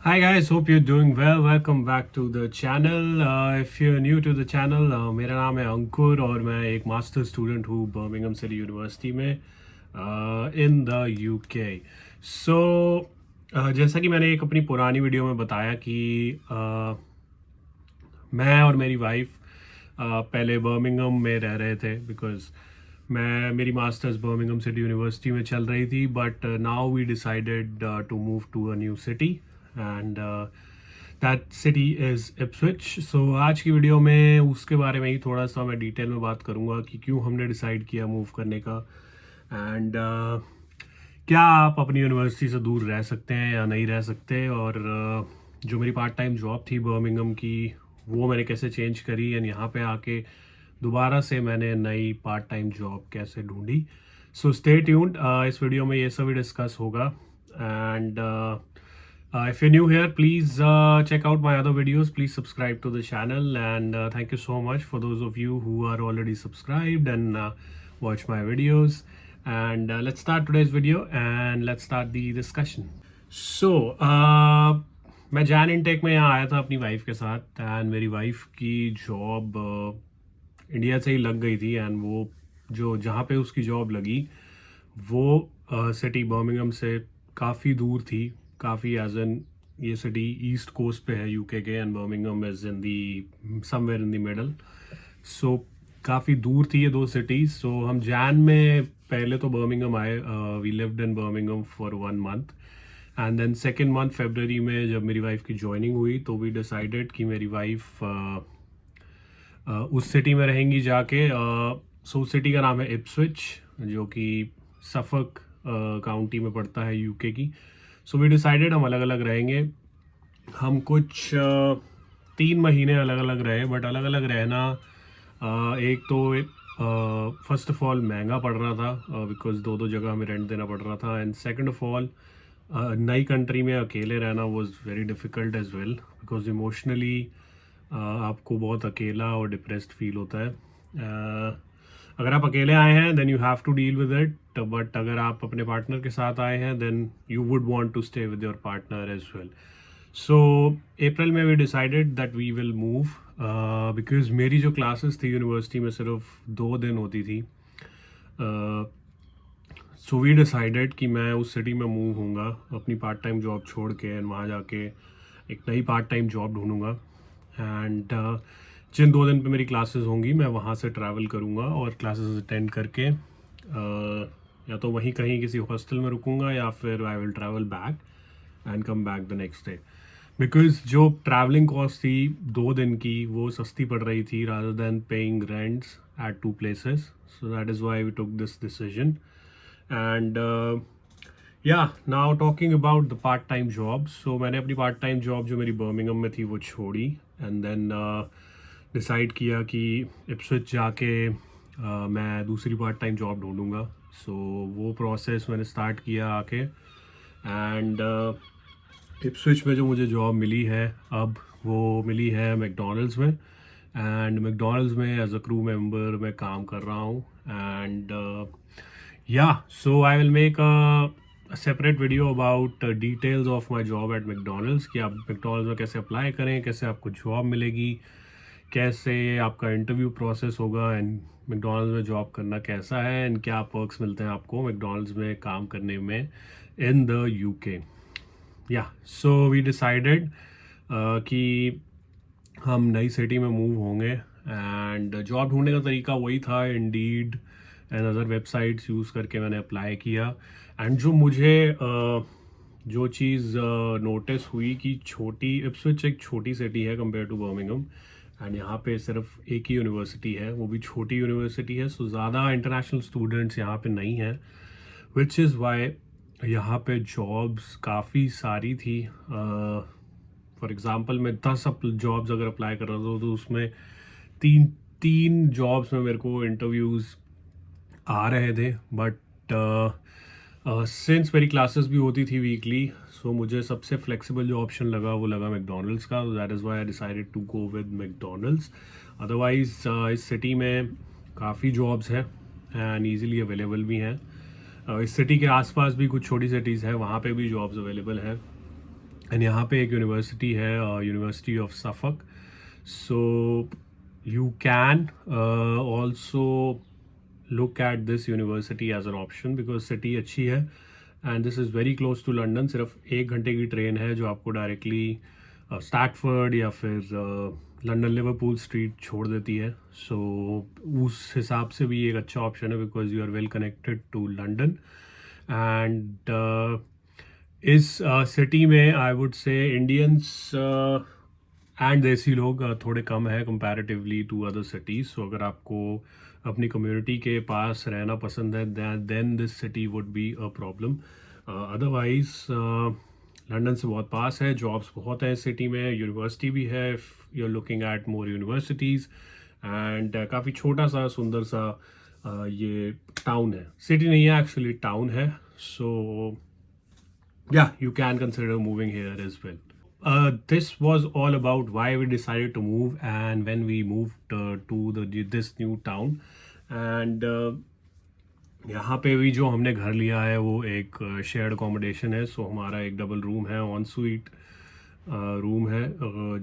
Hi guys, hope you're doing well. Welcome back to the channel. If you're new to the channel, मेरा नाम है अंकुर और मैं एक मास्टर स्टूडेंट हूँ बर्मिंघम सिटी यूनिवर्सिटी में इन द यूके। सो जैसा कि मैंने एक अपनी पुरानी वीडियो में बताया कि मैं और मेरी वाइफ पहले बर्मिंघम में रह रहे थे बिकॉज मेरी मास्टर्स बर्मिंघम सिटी यूनिवर्सिटी में चल रही थी, but now we decided to move to a new city and that city is Ipswich. So आज की वीडियो में उसके बारे में ही थोड़ा सा मैं डिटेल में बात करूँगा कि क्यों हमने डिसाइड किया मूव करने का एंड क्या आप अपनी यूनिवर्सिटी से दूर रह सकते हैं या नहीं रह सकते, और जो मेरी पार्ट टाइम जॉब थी बर्मिंघम की वो मैंने कैसे चेंज करी एंड यहाँ पे आके दोबारा से मैंने नई पार्ट टाइम जॉब कैसे ढूंढी। सो स्टे ट्यून्ड, इस वीडियो में ये सभी डिस्कस होगा and if you're new here, please check out my other videos. Please subscribe to the channel and thank you so much for those of you who are already subscribed and watch my videos. And let's start today's video and let's start the discussion. So मैं Jain intake में यहाँ आया था अपनी wife के साथ and मेरी wife की जॉब इंडिया से ही लग गई थी एंड वो जो जहाँ पे उसकी जॉब लगी वो सिटी बर्मिंघम से काफ़ी दूर थी, काफ़ी एज एन ये सिटी ईस्ट कोस्ट पे है यूके के and Birmingham is in the somewhere in the middle. So काफ़ी दूर थी ये दो सिटीज़। सो हम जैन में पहले तो बर्मिंघम आए, we lived in Birmingham for 1 month and then second month फरवरी में जब मेरी वाइफ की जॉइनिंग हुई तो वी डिसाइडेड कि मेरी वाइफ उस सिटी में रहेंगी जाके। सो उस सिटी का नाम है इप्सविच जो कि सफक काउंटी में पड़ता है यूके की। सो वी डिसाइडेड हम अलग अलग रहेंगे। हम कुछ 3 महीने अलग अलग रहे, बट अलग अलग रहना एक तो फर्स्ट ऑफ ऑल महंगा पड़ रहा था बिकॉज दो दो जगह हमें रेंट देना पड़ रहा था एंड सेकंड ऑफ ऑल नई कंट्री में अकेले रहना was very difficult as well because emotionally आपको बहुत अकेला और डिप्रेस्ड फील होता है। अगर आप अकेले आए हैं then you have to deal with it, but अगर आप अपने पार्टनर के साथ आए हैं then you would want to stay with your partner as well. So April में we decided that we will move because मेरी जो क्लासेस थी यूनिवर्सिटी में सिर्फ 2 दिन होती थी। सो वी डिसाइडेड कि मैं उस सिटी में मूव होऊंगा अपनी पार्ट टाइम जॉब छोड़ के एंड वहाँ जाके एक नई पार्ट टाइम जॉब ढूंढूंगा एंड जिन 2 दिन पे मेरी क्लासेस होंगी मैं वहाँ से ट्रैवल करूँगा और क्लासेस अटेंड करके या तो वहीं कहीं किसी हॉस्टल में रुकूंगा या फिर I will travel back and come back the next day because जो ट्रैवलिंग कॉस्ट थी 2 दिन की वो सस्ती पड़ रही थी rather than paying rents at 2 places. So that is why we took this decision and now talking about the part time job. सो मैंने अपनी पार्ट टाइम जॉब जो मेरी बर्मिंघम में थी वो छोड़ी एंड देन डिसाइड किया कि इप्सविच जाके मैं दूसरी पार्ट टाइम जॉब ढूंढूंगा। सो वो प्रोसेस मैंने स्टार्ट किया आके एंड इप्सविच में जो मुझे जॉब मिली है अब वो मिली है मैकडॉनल्ड्स में एंड मैकडॉनल्ड्स में एज अ क्रू मेंबर मैं काम कर रहा हूँ and so I will make a separate video about details of my job at McDonald's कि आप McDonald's में कैसे अप्लाई करें, कैसे आपको जॉब मिलेगी, कैसे आपका इंटरव्यू प्रोसेस होगा एंड मैकडॉनल्ड्स में जॉब करना कैसा है एंड क्या पर्क्स मिलते हैं आपको मैकडॉनल्ड्स में काम करने में in the UK. So we decided कि हम नई सिटी में मूव होंगे एंड जॉब ढूंढने का तरीका वही था, Indeed and other websites use करके मैंने अप्लाई किया एंड जो मुझे जो चीज़ नोटिस हुई कि छोटी इप्सविच एक छोटी सिटी है कंपेयर टू बर्मिंघम एंड यहाँ पे सिर्फ एक ही यूनिवर्सिटी है, वो भी छोटी यूनिवर्सिटी है। सो ज़्यादा इंटरनेशनल स्टूडेंट्स यहाँ पे नहीं हैं विच इज़ वाई यहाँ पे जॉब्स काफ़ी सारी थी। फॉर एग्ज़ाम्पल मैं 10 जॉब्स अगर अप्लाई कर रहा था तो उसमें तीन तीन जॉब्स में मेरे को इंटरव्यूज़ आ रहे थे, बट सिंस मेरी क्लासेस भी होती थी वीकली सो मुझे सबसे फ्लेक्सिबल जो ऑप्शन लगा वो लगा मैकडॉनल्ड्स का। That is why I decided to go with McDonald's. Otherwise इस सिटी में काफ़ी जॉब्स हैं एंड ईजिली अवेलेबल भी हैं। इस सिटी के आसपास भी कुछ छोटी सिटीज़ हैं, वहाँ पे भी जॉब्स अवेलेबल हैं एंड यहाँ पे एक यूनिवर्सिटी है, University of Suffolk. So you can also look at this university as an option because city अच्छी है and this is very close to London. सिर्फ 1 घंटे की ट्रेन है जो आपको डायरेक्टली स्टैटफोर्ड या फिर लंदन लिवरपूल स्ट्रीट छोड़ देती है. सो उस हिसाब से भी एक अच्छा ऑप्शन है because you are well connected to London. And इस सिटी में I would say Indians and देसी लोग थोड़े कम है comparatively to other cities. So अगर आपको अपनी कम्युनिटी के पास रहना पसंद है then this city would be a problem. Otherwise London से बहुत पास है, जॉब्स बहुत है सिटी में, यूनिवर्सिटी भी है. You are looking at more universities and काफ़ी छोटा सा सुंदर सा ये टाउन है. सिटी नहीं है एक्चुअली, टाउन है. सो yeah, you can consider moving here as well. This was all about why we decided to move and when we moved to this new town. And यहाँ पे भी जो हमने घर लिया है वो एक शेयर्ड अकोमोडेशन है. सो हमारा एक डबल रूम है, ऑन स्वीट रूम है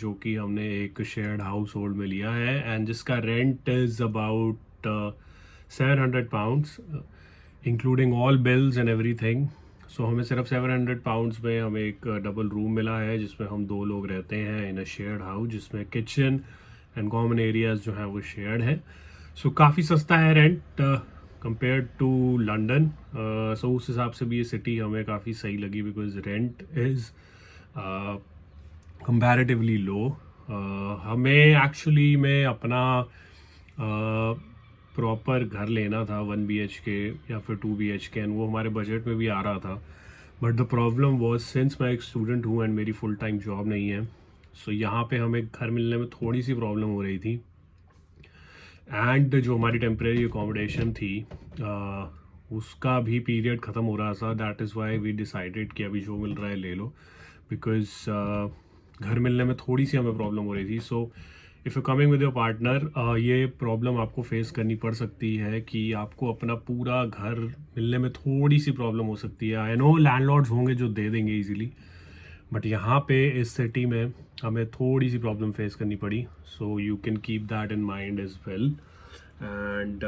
जो कि हमने एक शेयर्ड हाउस होल्ड में लिया है एंड जिसका rent is about £700 including all bills and everything. So हमें सिर्फ £700 में हमें एक डबल रूम मिला है जिसमें हम 2 लोग रहते हैं इन अ शेयर्ड हाउस जिसमें किचन एंड कॉमन एरियाज जो हैं वो शेयर्ड है. सो काफ़ी सस्ता है रेंट कंपेयर टू लंदन. सो उस हिसाब से भी ये सिटी हमें काफ़ी सही लगी बिकॉज रेंट इज़ कंपैरेटिवली लो. हमें एक्चुअली में अपना प्रॉपर घर लेना था 1 BHK या फिर 2 BHK एंड वो हमारे बजट में भी आ रहा था. But the problem was since मैं एक स्टूडेंट हूँ एंड मेरी फुल टाइम जॉब नहीं है. सो यहाँ पे हमें घर मिलने में थोड़ी सी प्रॉब्लम हो रही थी एंड जो हमारी टेम्परेरी अकोमोडेशन थी उसका भी पीरियड ख़त्म हो रहा था. That is why we decided कि अभी जो मिल रहा है ले लो बिकॉज घर मिलने में थोड़ी सी हमें प्रॉब्लम हो रही थी. So if you coming with your partner ये प्रॉब्लम आपको फेस करनी पड़ सकती है कि आपको अपना पूरा घर मिलने में थोड़ी सी प्रॉब्लम हो सकती है. आई नो लैंडलॉर्ड्स होंगे जो दे देंगे इजीली बट यहाँ पे इस सिटी में हमें थोड़ी सी प्रॉब्लम फेस करनी पड़ी. So you can keep that in mind as well. And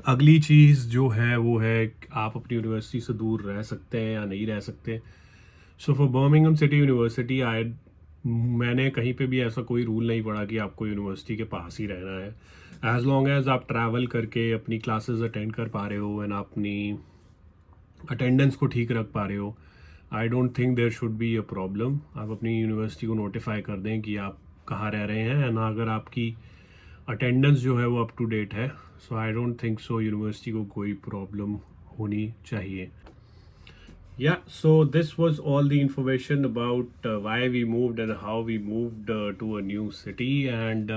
अगली चीज़ जो है वो है कि आप अपनी यूनिवर्सिटी से दूर रह सकते हैं या नहीं रह सकते. So for Birmingham city university मैंने कहीं पे भी ऐसा कोई रूल नहीं पड़ा कि आपको यूनिवर्सिटी के पास ही रहना है. एज लॉन्ग एज आप ट्रैवल करके अपनी क्लासेस अटेंड कर पा रहे हो एंड अपनी अटेंडेंस को ठीक रख पा रहे हो, I don't think there should be a problem. आप अपनी यूनिवर्सिटी को नोटिफाई कर दें कि आप कहाँ रह रहे हैं एंड अगर आपकी अटेंडेंस जो है वो अप टू डेट है. So I don't think so university को कोई प्रॉब्लम होनी चाहिए. Yeah, so this was all the information about why we moved and how we moved to a new city. And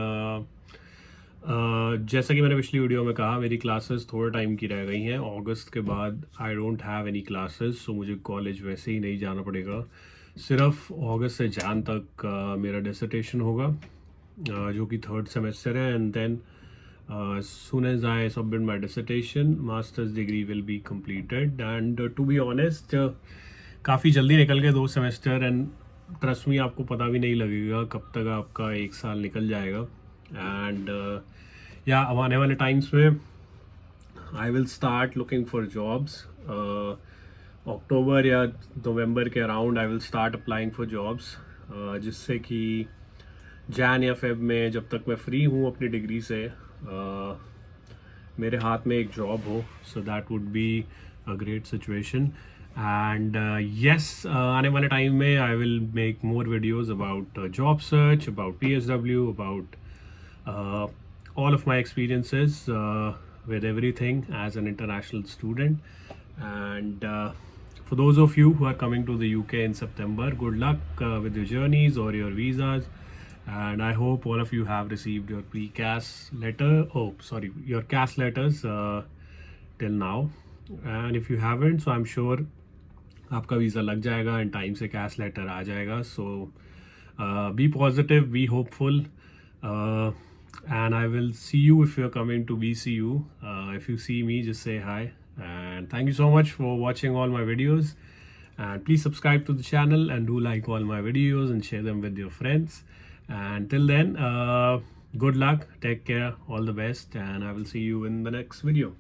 जैसा कि मैंने पिछली वीडियो में कहा मेरी क्लासेस थोड़े टाइम की रह गई हैं. अगस्त के बाद I don't have any classes. So मुझे कॉलेज वैसे ही नहीं जाना पड़ेगा. सिर्फ अगस्त से जान तक मेरा डिसर्टेशन होगा जो कि 3rd सेमेस्टर है and then as soon as I submit my dissertation, master's degree will be completed. And to be honest, काफ़ी जल्दी निकल गए 2 सेमेस्टर एंड ट्रस्ट मी आपको पता भी नहीं लगेगा कब तक आपका 1 साल निकल जाएगा. एंड या अब आने वाले टाइम्स में I will start looking for jobs. October या नवंबर के around I will start applying for jobs जिससे कि जैन या फेब में जब तक मैं फ्री हूँ अपनी डिग्री से मेरे हाथ में एक जॉब हो. So that would be a great situation. And yes आने वाले टाइम में I will make more videos about job search, about PSW, about all of my experiences with everything as an international student. And for those of you who are coming to the UK in September, good luck with your journeys or your visas. And I hope all of you have received your pre-CAS letter. Oh, sorry, your CAS letters till now. And if you haven't, so I'm sure आपका visa लग जाएगा and time से CAS letter आ जाएगा. So be positive, be hopeful. And I will see you if you're coming to BCU. If you see me, just say hi. And thank you so much for watching all my videos. And please subscribe to the channel and do like all my videos and share them with your friends. And till then, good luck, take care, all the best, and I will see you in the next video.